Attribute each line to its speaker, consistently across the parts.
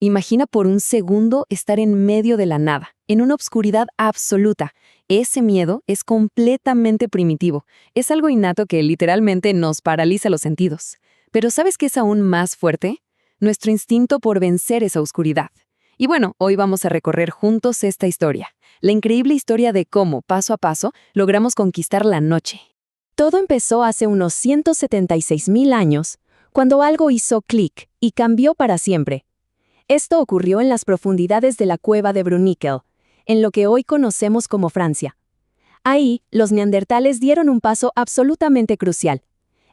Speaker 1: Imagina por un segundo estar en medio de la nada, en una obscuridad absoluta. Ese miedo es completamente primitivo. Es algo innato que literalmente nos paraliza los sentidos. Pero ¿sabes qué es aún más fuerte? Nuestro instinto por vencer esa oscuridad. Y bueno, hoy vamos a recorrer juntos esta historia. La increíble historia de cómo, paso a paso, logramos conquistar la noche.
Speaker 2: Todo empezó hace unos 176.000 años, cuando algo hizo clic y cambió para siempre. Esto ocurrió en las profundidades de la cueva de Bruniquel, en lo que hoy conocemos como Francia. Ahí, los neandertales dieron un paso absolutamente crucial.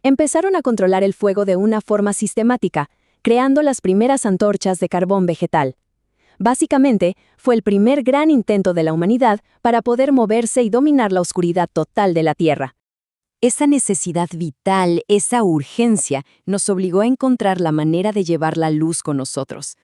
Speaker 2: Empezaron a controlar el fuego de una forma sistemática, creando las primeras antorchas de carbón vegetal. Básicamente, fue el primer gran intento de la humanidad para poder moverse y dominar la oscuridad total de la Tierra.
Speaker 1: Esa necesidad vital, esa urgencia, nos obligó a encontrar la manera de llevar la luz con nosotros.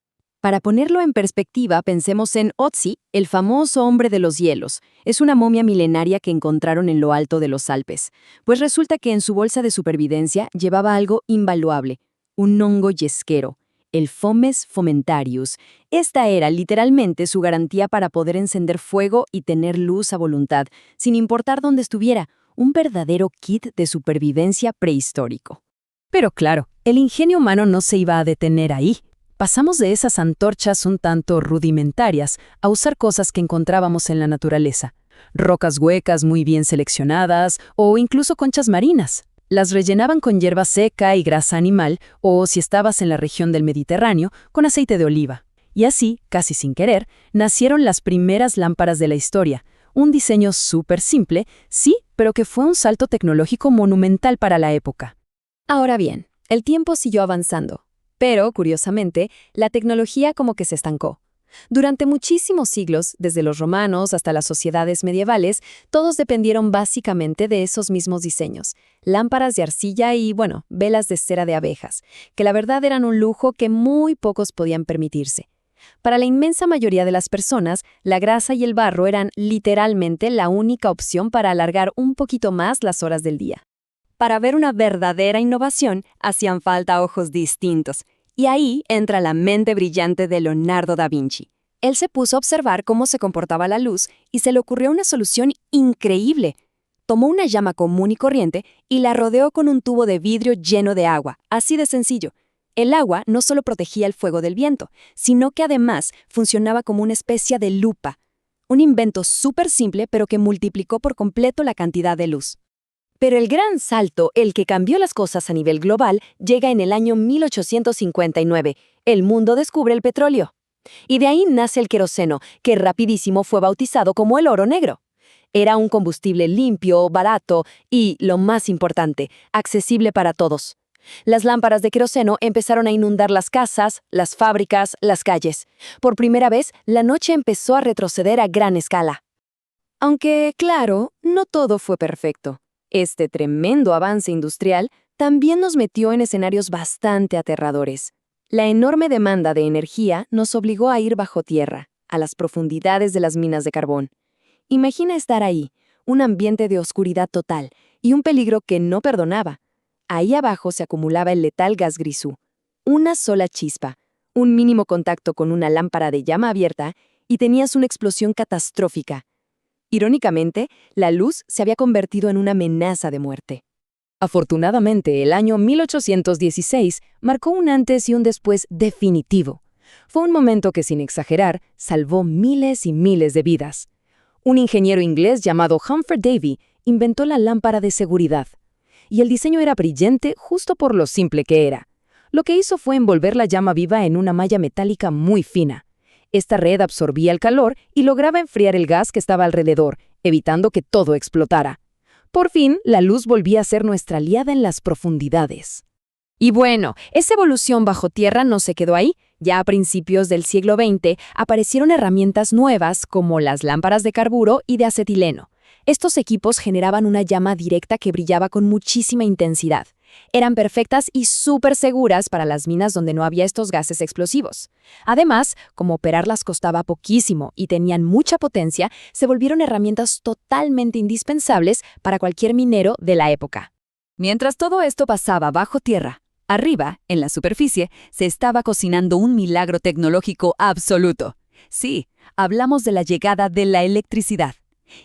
Speaker 1: Para ponerlo en perspectiva, pensemos en Otzi, el famoso hombre de los hielos. Es una momia milenaria que encontraron en lo alto de los Alpes. Pues resulta que en su bolsa de supervivencia llevaba algo invaluable, un hongo yesquero, el Fomes fomentarius. Esta era literalmente su garantía para poder encender fuego y tener luz a voluntad, sin importar dónde estuviera, un verdadero kit de supervivencia prehistórico.
Speaker 2: Pero claro, el ingenio humano no se iba a detener ahí. Pasamos de esas antorchas un tanto rudimentarias a usar cosas que encontrábamos en la naturaleza. Rocas huecas muy bien seleccionadas o incluso conchas marinas. Las rellenaban con hierba seca y grasa animal o, si estabas en la región del Mediterráneo, con aceite de oliva. Y así, casi sin querer, nacieron las primeras lámparas de la historia. Un diseño súper simple, sí, pero que fue un salto tecnológico monumental para la época.
Speaker 1: Ahora bien, el tiempo siguió avanzando. Pero, curiosamente, la tecnología como que se estancó. Durante muchísimos siglos, desde los romanos hasta las sociedades medievales, todos dependieron básicamente de esos mismos diseños. Lámparas de arcilla y, bueno, velas de cera de abejas, que la verdad eran un lujo que muy pocos podían permitirse. Para la inmensa mayoría de las personas, la grasa y el barro eran literalmente la única opción para alargar un poquito más las horas del día. Para ver una verdadera innovación, hacían falta ojos distintos. Y ahí entra la mente brillante de Leonardo da Vinci. Él se puso a observar cómo se comportaba la luz y se le ocurrió una solución increíble. Tomó una llama común y corriente y la rodeó con un tubo de vidrio lleno de agua, así de sencillo. El agua no solo protegía el fuego del viento, sino que además funcionaba como una especie de lupa. Un invento súper simple, pero que multiplicó por completo la cantidad de luz. Pero el gran salto, el que cambió las cosas a nivel global, llega en el año 1859. El mundo descubre el petróleo. Y de ahí nace el queroseno, que rapidísimo fue bautizado como el oro negro. Era un combustible limpio, barato y, lo más importante, accesible para todos. Las lámparas de queroseno empezaron a inundar las casas, las fábricas, las calles. Por primera vez, la noche empezó a retroceder a gran escala. Aunque, claro, no todo fue perfecto. Este tremendo avance industrial también nos metió en escenarios bastante aterradores. La enorme demanda de energía nos obligó a ir bajo tierra, a las profundidades de las minas de carbón. Imagina estar ahí, un ambiente de oscuridad total y un peligro que no perdonaba. Ahí abajo se acumulaba el letal gas grisú. Una sola chispa, un mínimo contacto con una lámpara de llama abierta y tenías una explosión catastrófica. Irónicamente, la luz se había convertido en una amenaza de muerte. Afortunadamente, el año 1816 marcó un antes y un después definitivo. Fue un momento que, sin exagerar, salvó miles y miles de vidas. Un ingeniero inglés llamado Humphrey Davy inventó la lámpara de seguridad. Y el diseño era brillante justo por lo simple que era. Lo que hizo fue envolver la llama viva en una malla metálica muy fina. Esta red absorbía el calor y lograba enfriar el gas que estaba alrededor, evitando que todo explotara. Por fin, la luz volvía a ser nuestra aliada en las profundidades. Y bueno, esa evolución bajo tierra no se quedó ahí. Ya a principios del siglo XX aparecieron herramientas nuevas como las lámparas de carburo y de acetileno. Estos equipos generaban una llama directa que brillaba con muchísima intensidad. Eran perfectas y súper seguras para las minas donde no había estos gases explosivos. Además, como operarlas costaba poquísimo y tenían mucha potencia, se volvieron herramientas totalmente indispensables para cualquier minero de la época. Mientras todo esto pasaba bajo tierra,
Speaker 3: Arriba, en la superficie, se estaba cocinando un milagro tecnológico absoluto. Sí, hablamos de la llegada de la electricidad.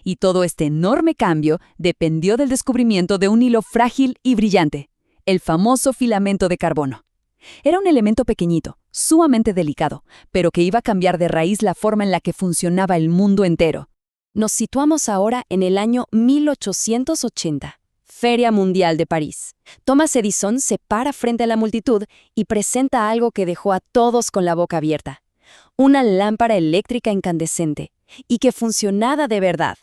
Speaker 3: Y todo este enorme cambio dependió del descubrimiento de un hilo frágil y brillante, el famoso filamento de carbono. Era un elemento pequeñito, sumamente delicado, pero que iba a cambiar de raíz la forma en la que funcionaba el mundo entero.
Speaker 1: Nos situamos ahora en el año 1880. Feria Mundial de París. Thomas Edison se para frente a la multitud y presenta algo que dejó a todos con la boca abierta. Una lámpara eléctrica incandescente, y que funcionaba de verdad.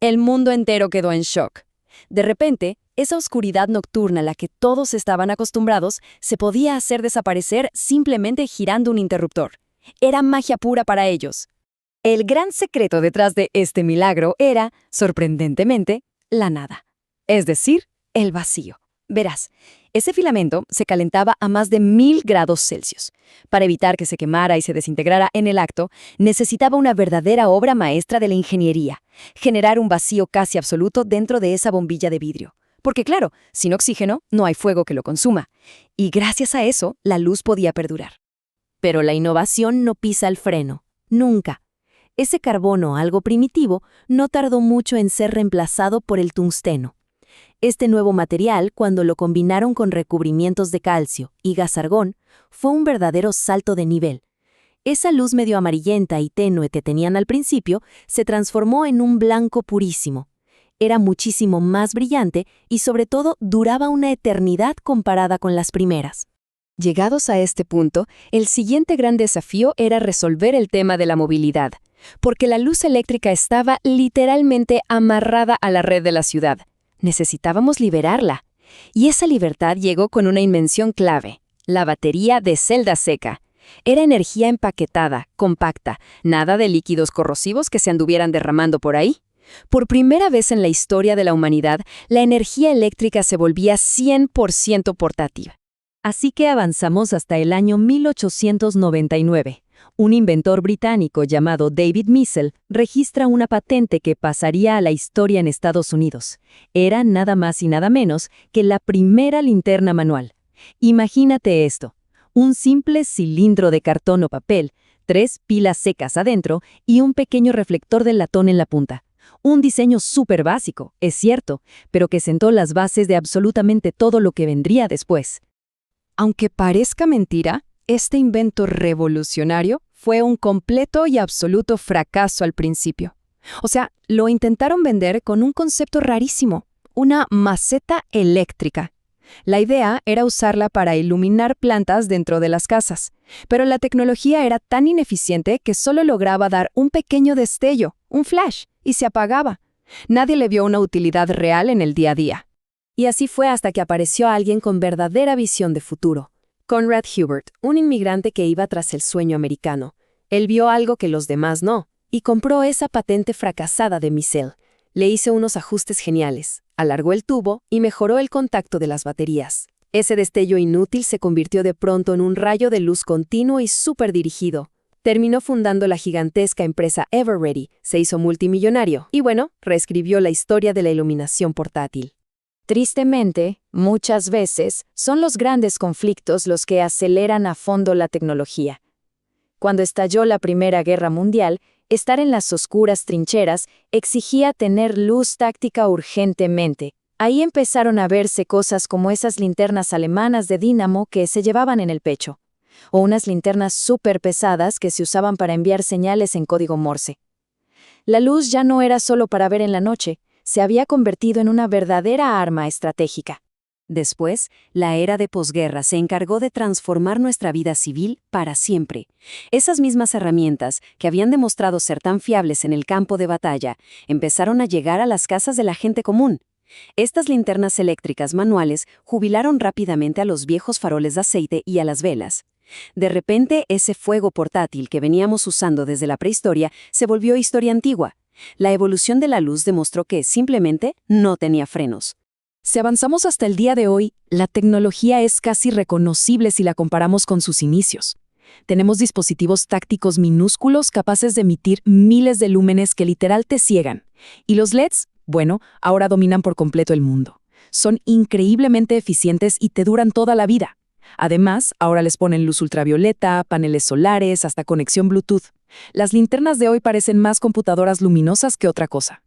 Speaker 1: El mundo entero quedó en shock. De repente, esa oscuridad nocturna a la que todos estaban acostumbrados se podía hacer desaparecer simplemente girando un interruptor. Era magia pura para ellos. El gran secreto detrás de este milagro era, sorprendentemente, la nada. Es decir, el vacío. Verás, ese filamento se calentaba a más de 1000 grados Celsius. Para evitar que se quemara y se desintegrara en el acto, necesitaba una verdadera obra maestra de la ingeniería, generar un vacío casi absoluto dentro de esa bombilla de vidrio. Porque claro, sin oxígeno no hay fuego que lo consuma. Y gracias a eso, la luz podía perdurar. Pero la innovación no pisa el freno. Nunca. Ese carbono, algo primitivo, no tardó mucho en ser reemplazado por el tungsteno. Este nuevo material, cuando lo combinaron con recubrimientos de calcio y gas argón, fue un verdadero salto de nivel. Esa luz medio amarillenta y tenue que tenían al principio se transformó en un blanco purísimo. Era muchísimo más brillante y sobre todo duraba una eternidad comparada con las primeras. Llegados a este punto, el siguiente gran desafío era resolver el tema de la movilidad, porque la luz eléctrica estaba literalmente amarrada a la red de la ciudad. Necesitábamos liberarla. Y esa libertad llegó con una invención clave, la batería de celda seca. Era energía empaquetada, compacta, nada de líquidos corrosivos que se anduvieran derramando por ahí. Por primera vez en la historia de la humanidad, la energía eléctrica se volvía 100% portátil.
Speaker 2: Así que avanzamos hasta el año 1899. Un inventor británico llamado David Missel registra una patente que pasaría a la historia en Estados Unidos. Era nada más y nada menos que la primera linterna manual. Imagínate esto, un simple cilindro de cartón o papel, 3 pilas secas adentro y un pequeño reflector de latón en la punta. Un diseño súper básico, es cierto, pero que sentó las bases de absolutamente todo lo que vendría después.
Speaker 1: Aunque parezca mentira, este invento revolucionario fue un completo y absoluto fracaso al principio. O sea, lo intentaron vender con un concepto rarísimo, una maceta eléctrica. La idea era usarla para iluminar plantas dentro de las casas, pero la tecnología era tan ineficiente que solo lograba dar un pequeño destello, un flash, y se apagaba. Nadie le vio una utilidad real en el día a día. Y así fue hasta que apareció alguien con verdadera visión de futuro. Conrad Hubert, un inmigrante que iba tras el sueño americano. Él vio algo que los demás no, y compró esa patente fracasada de Missel. Le hizo unos ajustes geniales, alargó el tubo y mejoró el contacto de las baterías. Ese destello inútil se convirtió de pronto en un rayo de luz continuo y súper dirigido. Terminó fundando la gigantesca empresa Eveready, se hizo multimillonario y bueno, reescribió la historia de la iluminación portátil. Tristemente, muchas veces, son los grandes conflictos los que aceleran a fondo la tecnología. Cuando estalló la Primera Guerra Mundial, estar en las oscuras trincheras exigía tener luz táctica urgentemente. Ahí empezaron a verse cosas como esas linternas alemanas de dínamo que se llevaban en el pecho, o unas linternas súper pesadas que se usaban para enviar señales en código Morse. La luz ya no era solo para ver en la noche, se había convertido en una verdadera arma estratégica. Después, la era de posguerra se encargó de transformar nuestra vida civil para siempre. Esas mismas herramientas, que habían demostrado ser tan fiables en el campo de batalla, empezaron a llegar a las casas de la gente común. Estas linternas eléctricas manuales jubilaron rápidamente a los viejos faroles de aceite y a las velas. De repente, ese fuego portátil que veníamos usando desde la prehistoria se volvió historia antigua. La evolución de la luz demostró que simplemente no tenía frenos. Si avanzamos hasta el día de hoy, la tecnología es casi reconocible si la comparamos con sus inicios. Tenemos dispositivos tácticos minúsculos capaces de emitir miles de lúmenes que literal te ciegan. Y los LEDs, bueno, ahora dominan por completo el mundo. Son increíblemente eficientes y te duran toda la vida. Además, ahora les ponen luz ultravioleta, paneles solares, hasta conexión Bluetooth. Las linternas de hoy parecen más computadoras luminosas que otra cosa.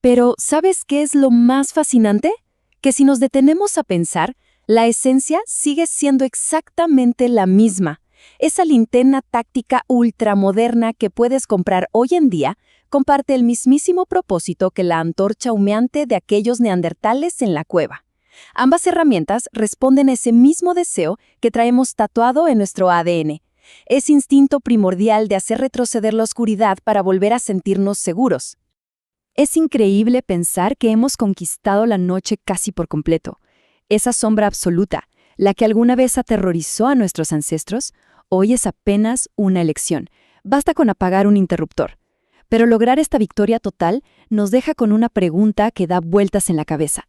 Speaker 2: Pero, ¿sabes qué es lo más fascinante? Que si nos detenemos a pensar, la esencia sigue siendo exactamente la misma. Esa linterna táctica ultramoderna que puedes comprar hoy en día comparte el mismísimo propósito que la antorcha humeante de aquellos neandertales en la cueva. Ambas herramientas responden a ese mismo deseo que traemos tatuado en nuestro ADN. Ese instinto primordial de hacer retroceder la oscuridad para volver a sentirnos seguros.
Speaker 3: Es increíble pensar que hemos conquistado la noche casi por completo. Esa sombra absoluta, la que alguna vez aterrorizó a nuestros ancestros, hoy es apenas una elección. Basta con apagar un interruptor. Pero lograr esta victoria total nos deja con una pregunta que da vueltas en la cabeza.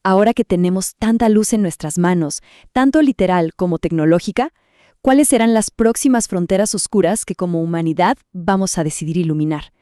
Speaker 3: Ahora que tenemos tanta luz en nuestras manos, tanto literal como tecnológica, ¿cuáles serán las próximas fronteras oscuras que como humanidad vamos a decidir iluminar?